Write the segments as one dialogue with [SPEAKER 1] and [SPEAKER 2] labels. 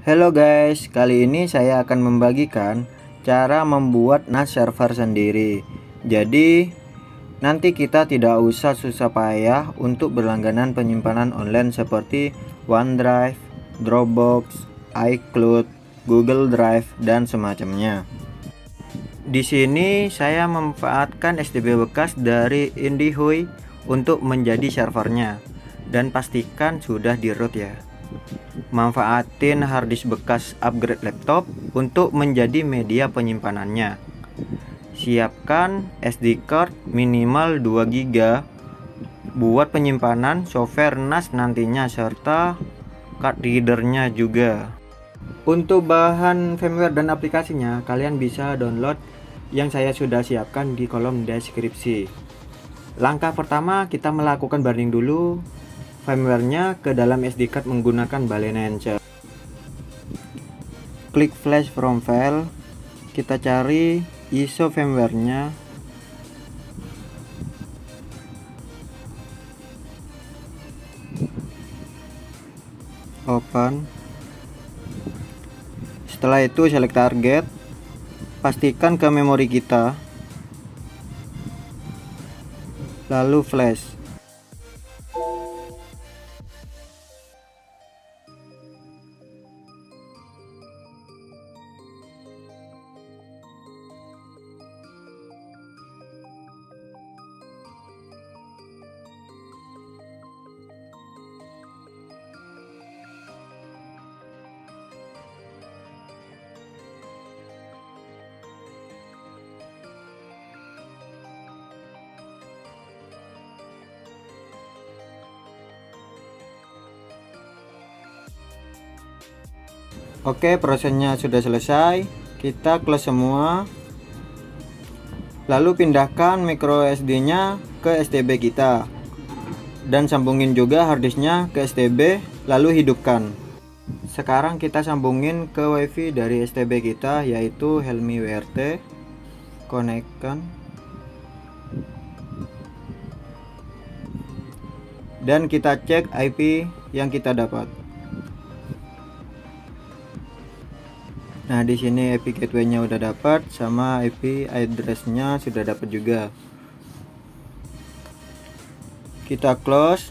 [SPEAKER 1] Halo guys, kali ini saya akan membagikan cara membuat NAS server sendiri. Jadi, nanti kita tidak usah susah payah untuk berlangganan penyimpanan online seperti OneDrive, Dropbox, iCloud, Google Drive, dan semacamnya. Di sini saya memanfaatkan SSD bekas dari Indihoy untuk menjadi servernya, dan pastikan sudah di root ya. Manfaatin harddisk bekas upgrade laptop untuk menjadi media penyimpanannya. Siapkan SD card minimal 2 GB buat penyimpanan software NAS nantinya, serta card readernya juga. Untuk bahan firmware dan aplikasinya, kalian bisa download yang saya sudah siapkan di kolom deskripsi. Langkah pertama, kita melakukan burning dulu firmware-nya ke dalam SD card menggunakan balen launcher. Klik flash from file, kita cari ISO firmware-nya. Open. Setelah itu select target, pastikan ke memori kita, lalu flash. Oke, prosesnya sudah selesai. Kita close semua. Lalu pindahkan micro SD-nya ke STB kita. Dan sambungin juga harddisknya ke STB, lalu hidupkan. Sekarang kita sambungin ke WiFi dari STB kita, yaitu Helmi WRT. Konekkan. Dan kita cek IP yang kita dapat. Nah, di sini IP gateway-nya udah dapat, sama IP address-nya sudah dapat juga. Kita close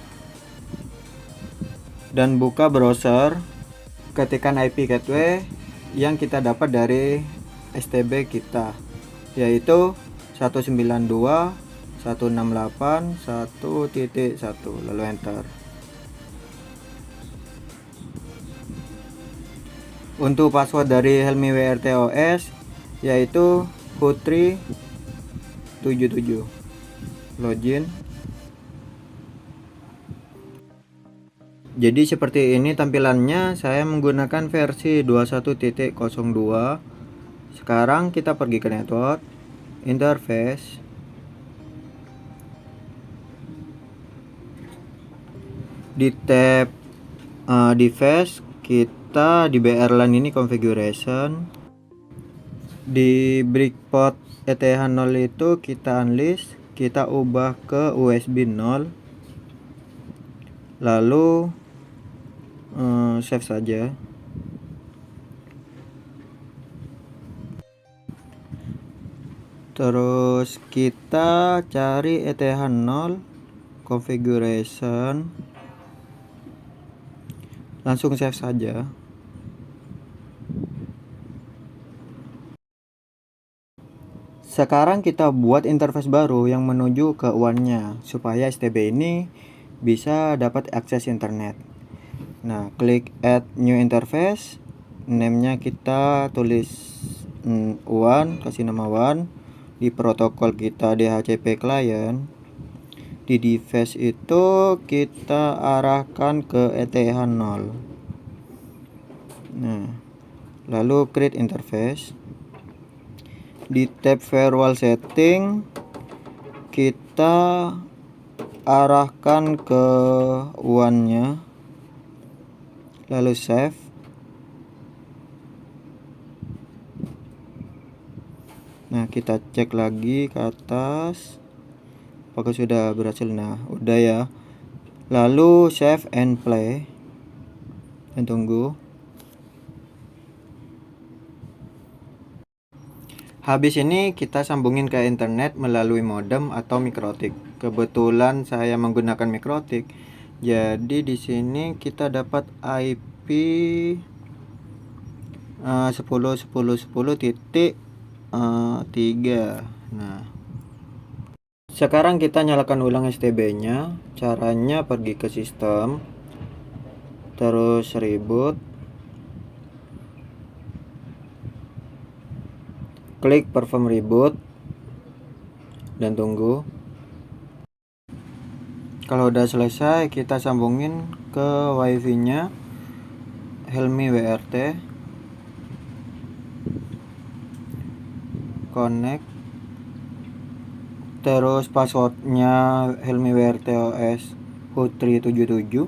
[SPEAKER 1] dan buka browser. Ketikkan IP gateway yang kita dapat dari STB kita, yaitu 192.168.1.1, lalu enter. Untuk password dari Helmi WRT OS yaitu putri77. Login. Jadi seperti ini tampilannya. Saya menggunakan versi 21.02. Sekarang kita pergi ke network, interface. Di tab device, kita di BR-LAN ini configuration. Di breakpoint ETH0 itu kita unlist, kita ubah ke USB 0, lalu save saja. Terus kita cari ETH0 configuration, langsung save saja. Sekarang kita buat interface baru yang menuju ke WAN-nya supaya STB ini bisa dapat akses internet. Nah, klik add new interface, name-nya kita tulis WAN, kasih nama WAN. Di protokol kita DHCP client. Di device itu kita arahkan ke ETH0. Nah, lalu create interface. Di tab firewall setting kita arahkan ke WAN-nya, lalu save. Nah, kita cek lagi ke atas apakah sudah berhasil. Nah, udah ya. Lalu save and play dan tunggu. Habis ini kita sambungin ke internet melalui modem atau mikrotik. Kebetulan saya menggunakan mikrotik. Jadi di sini kita dapat IP 10.10.10.3. Nah, sekarang kita nyalakan ulang STB-nya. Caranya pergi ke sistem, terus reboot, klik perform reboot, dan tunggu. Kalau udah selesai, kita sambungin ke wifi nya Helmi WRT, connect, terus passwordnya Helmi WRT OS Putri77,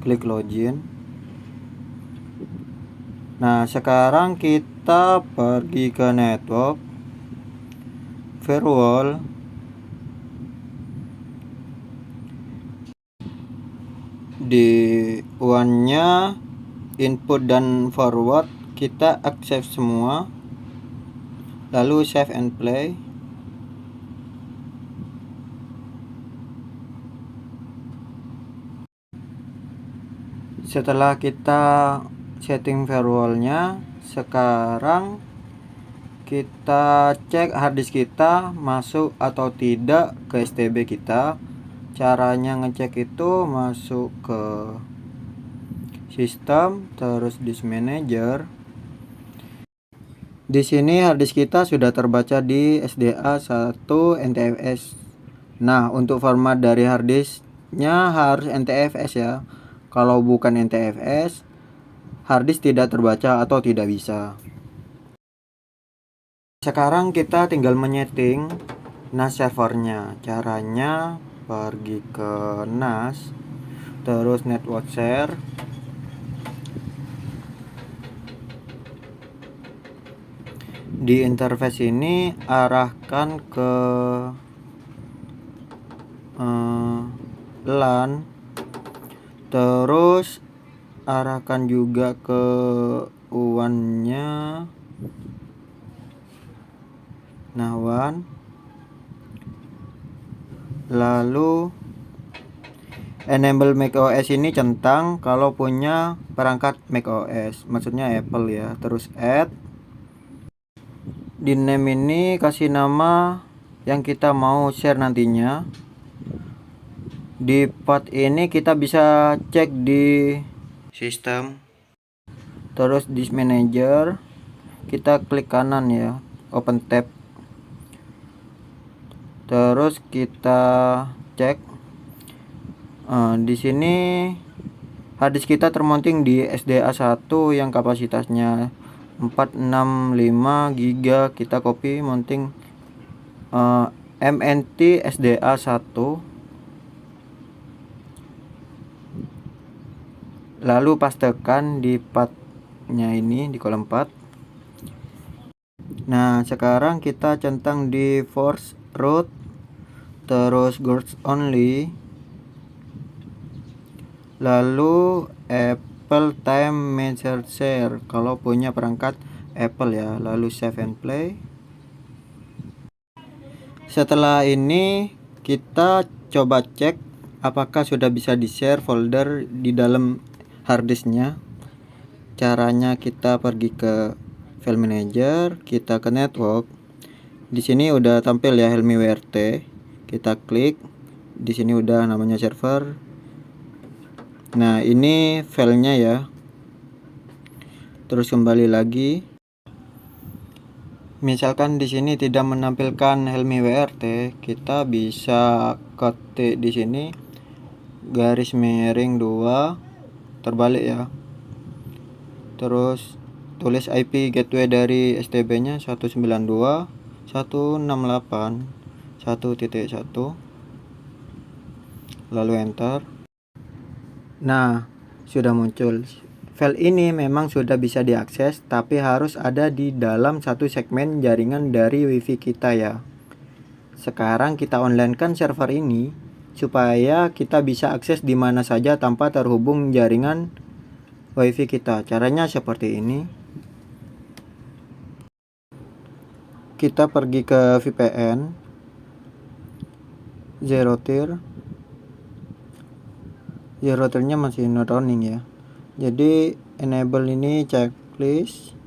[SPEAKER 1] klik login. Nah, sekarang kita pergi ke network, firewall, di one-nya input dan forward kita accept semua, lalu save and play. Setelah kita setting firewall-nya, sekarang kita cek harddisk kita masuk atau tidak ke STB kita. Caranya ngecek itu masuk ke sistem, terus disk manager. Di sini harddisk kita sudah terbaca di SDA 1 NTFS. Nah, untuk format dari harddisknya harus NTFS ya. Kalau bukan NTFS, harddisk tidak terbaca atau tidak bisa. Sekarang kita tinggal menyeting NAS servernya. Caranya pergi ke NAS, terus network share, di interface ini arahkan ke LAN, terus arahkan juga ke WAN-nya. Nah, WAN, lalu enable macOS ini centang kalau punya perangkat macOS, maksudnya Apple ya. Terus add, di name ini kasih nama yang kita mau share nantinya. Di path ini kita bisa cek di sistem, terus disk manager kita klik kanan ya, open tab. Terus kita cek di sini harddisk kita termounting di SDA 1 yang kapasitasnya 465 GB. Kita copy mounting MNT SDA 1, lalu pastekan di pathnya ini di kolom path. Nah, sekarang kita centang di force root, terus girls only, lalu Apple time measure share kalau punya perangkat Apple ya, lalu save and play. Setelah ini kita coba cek apakah sudah bisa di share folder di dalam harddisknya. Caranya kita pergi ke file manager, kita ke network. Di sini udah tampil ya Helmi WRT. Kita klik. Di sini udah namanya server. Nah, ini filenya ya. Terus kembali lagi. Misalkan di sini tidak menampilkan Helmi WRT, kita bisa ketik di sini garis miring 2 terbalik ya. Terus tulis IP gateway dari STB-nya 192.168.1.1, lalu enter. Nah, sudah muncul. File ini memang sudah bisa diakses, tapi harus ada di dalam satu segmen jaringan dari WiFi kita ya. Sekarang kita online-kan server ini supaya kita bisa akses di mana saja tanpa terhubung jaringan WiFi kita. Caranya seperti ini. kita pergi ke VPN, zerotirnya masih not running ya. Jadi enable ini checklist,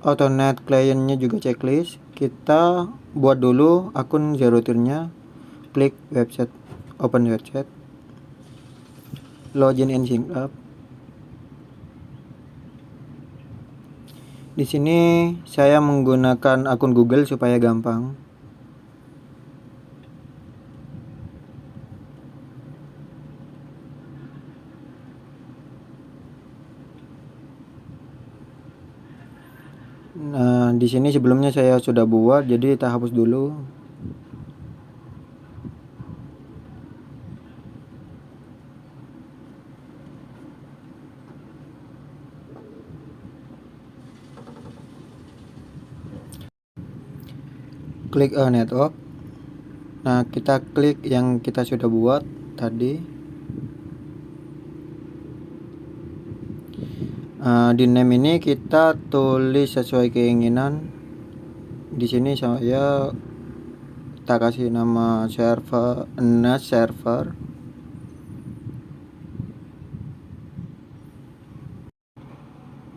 [SPEAKER 1] autonet clientnya juga checklist. Kita buat dulu akun zerotirnya, klik website, open website, login and sign up. Di sini saya menggunakan akun Google supaya gampang. Nah, di sini sebelumnya saya sudah buat, jadi kita hapus dulu. Klik network. Nah, kita klik yang kita sudah buat tadi. Di name ini kita tulis sesuai keinginan. Di sini saya tak kasih nama server, NAS server.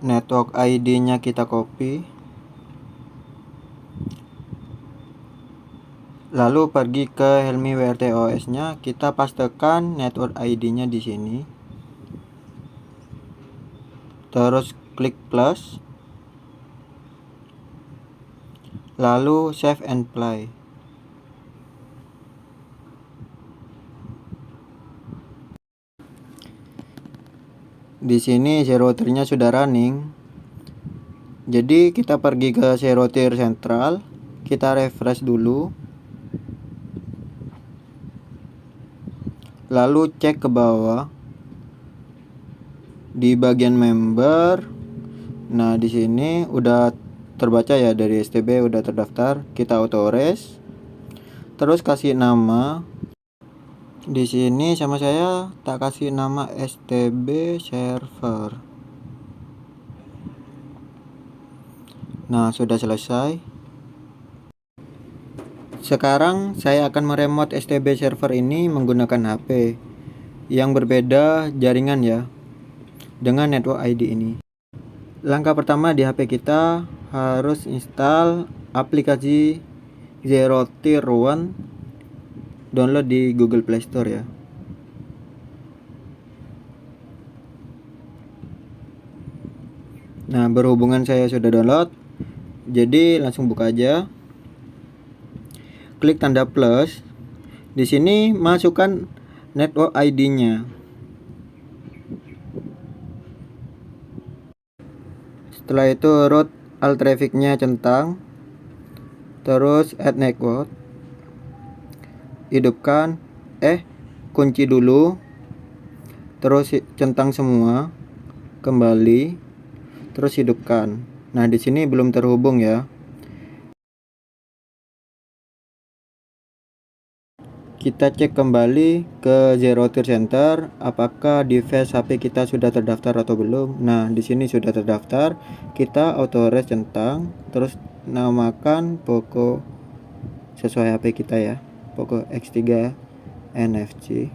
[SPEAKER 1] Network ID-nya kita copy. Lalu pergi ke Helmi WRTOS-nya, kita pastekan network ID-nya di sini. Terus klik plus. Lalu save and play. Di sini zerotirnya sudah running. Jadi kita pergi ke zerotir sentral, kita refresh dulu. Lalu cek ke bawah di bagian member. Nah, di sini udah terbaca ya, dari STB udah terdaftar. Kita authorize. Terus kasih nama. Di sini sama saya tak kasih nama STB server. Nah, sudah selesai. Sekarang saya akan meremote STB server ini menggunakan HP yang berbeda jaringan ya, dengan network ID ini. Langkah pertama, di HP kita harus install aplikasi Zerotir One, download di Google Play Store ya. Nah, berhubungan saya sudah download, jadi langsung buka aja. Klik tanda plus. Di sini masukkan network ID-nya. Setelah itu route alt traffic-nya centang. Terus add network. Hidupkan, kunci dulu. Terus centang semua. Kembali. Terus hidupkan. Nah, di sini belum terhubung ya. Kita cek kembali ke Zerotir Center apakah device HP kita sudah terdaftar atau belum. Nah, di sini sudah terdaftar. Kita authorize centang, terus namakan Poco sesuai HP kita ya, Poco X3 NFC.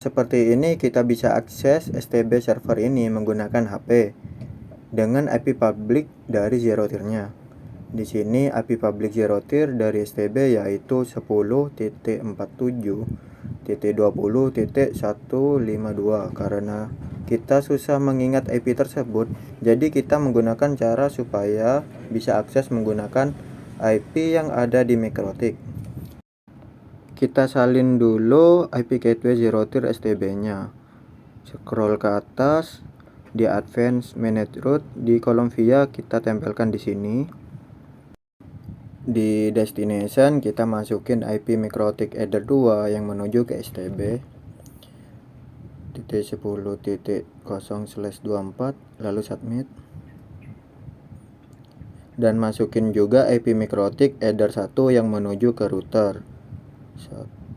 [SPEAKER 1] Seperti ini kita bisa akses STB server ini menggunakan HP dengan IP public dari Zerotirnya. Di sini IP public zerotir dari STB yaitu 10.47.20.152. Karena kita susah mengingat IP tersebut, jadi kita menggunakan cara supaya bisa akses menggunakan IP yang ada di Mikrotik. Kita salin dulu IP gateway zerotir STB-nya. Scroll ke atas, di Advanced Manage Route, di kolom via kita tempelkan di sini. Di destination kita masukin IP Mikrotik header 2 yang menuju ke STB .10.0/24, lalu submit. Dan masukin juga IP Mikrotik header 1 yang menuju ke router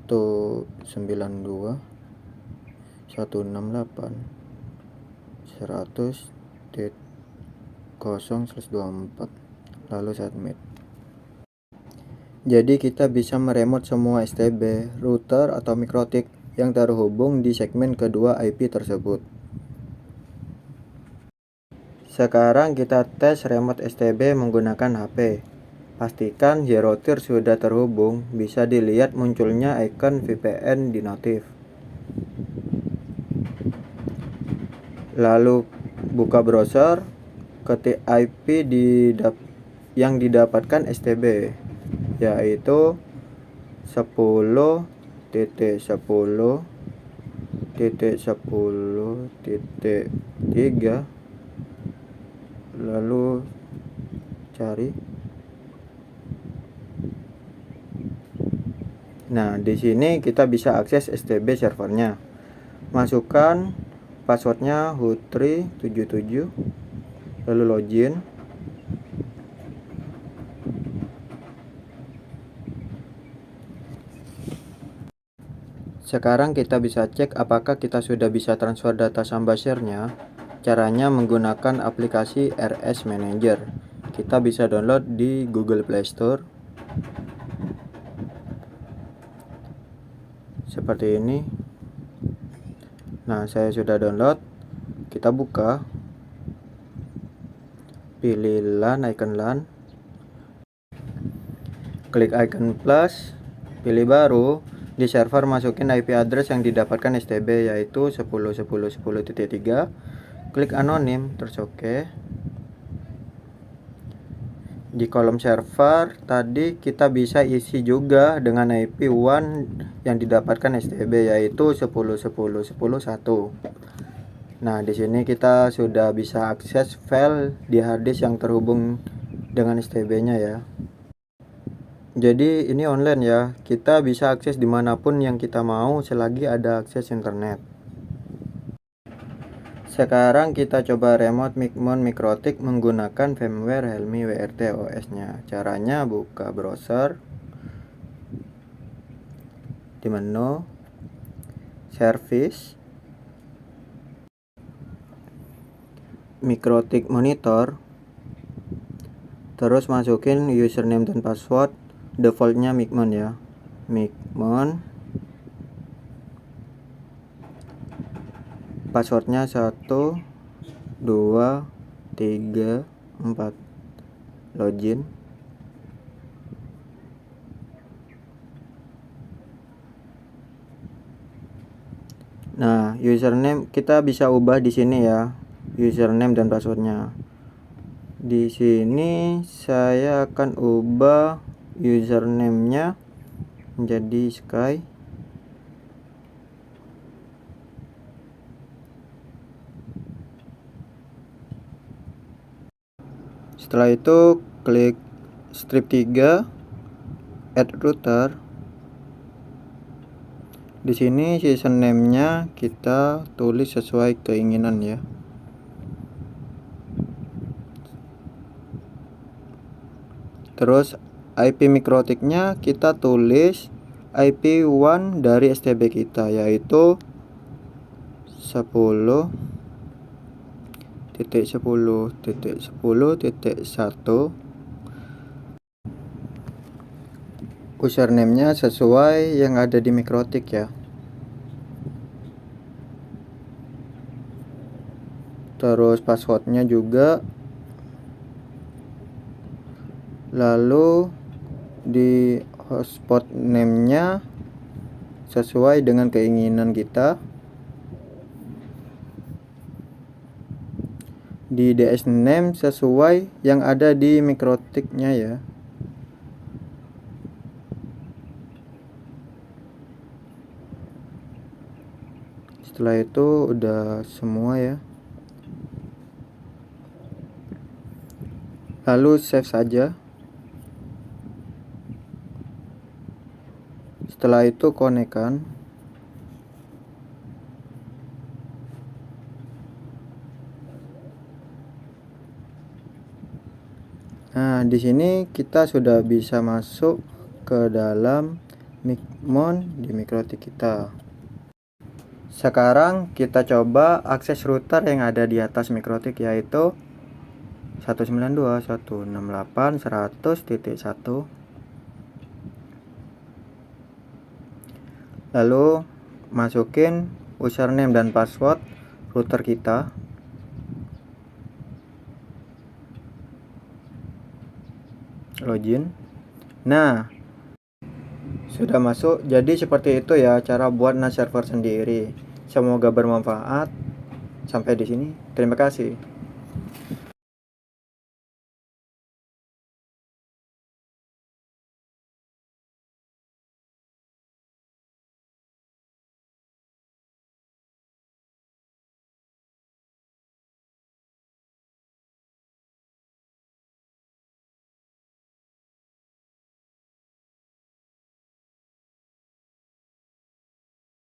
[SPEAKER 1] 192.168.100.1. 10/24 lalu submit. Jadi kita bisa meremote semua STB, router atau mikrotik yang terhubung di segmen kedua IP tersebut. Sekarang kita tes remote STB menggunakan HP. Pastikan Zero Tier sudah terhubung, bisa dilihat munculnya icon VPN di notif. Lalu buka browser, ketik IP yang didapatkan STB, yaitu 10.10.10.3, lalu cari. Nah, di sini kita bisa akses STB servernya. Masukkan passwordnya hutri77, lalu login. Sekarang kita bisa cek apakah kita sudah bisa transfer data Sambashare-nya. Caranya menggunakan aplikasi RS Manager. Kita bisa download di Google Play Store. Seperti ini. Nah, saya sudah download. Kita buka. Pilih LAN, icon LAN. Klik icon plus, pilih baru. Di server masukin IP address yang didapatkan STB, yaitu 10.10.10.3. Klik anonim, terus oke. Di kolom server tadi kita bisa isi juga dengan IP WAN yang didapatkan STB, yaitu 10.10.10.1. Nah, di sini kita sudah bisa akses file di harddisk yang terhubung dengan STB-nya ya. Jadi ini online ya, kita bisa akses dimanapun yang kita mau selagi ada akses internet. Sekarang kita coba remote Micmon Mikrotik menggunakan firmware Helmi WRT OS nya. Caranya buka browser, di menu service, Mikrotik monitor, terus masukin username dan password. Defaultnya Micmon ya, Micmon, passwordnya 1 2 3 4, login. Nah, username kita bisa ubah di sini ya, username dan passwordnya. Di sini saya akan ubah username-nya menjadi Sky. Setelah itu klik strip 3, add router. Di sini season name-nya kita tulis sesuai keinginan ya. Terus IP mikrotiknya kita tulis IP WAN dari STB kita, yaitu 10.10.10.1. Username-nya sesuai yang ada di mikrotik ya. Terus passwordnya juga. Lalu di hotspot name-nya sesuai dengan keinginan kita. Di DS name sesuai yang ada di mikrotiknya ya. Setelah itu udah semua ya. Lalu save saja. Setelah itu konekkan. Nah, di sini kita sudah bisa masuk ke dalam Micmon di mikrotik kita. Sekarang kita coba akses router yang ada di atas mikrotik, yaitu 192.168.100.1. Lalu masukin username dan password router kita. Login. Nah, sudah masuk. Jadi seperti itu ya cara buat NAS server sendiri. Semoga bermanfaat. Sampai di sini. Terima kasih.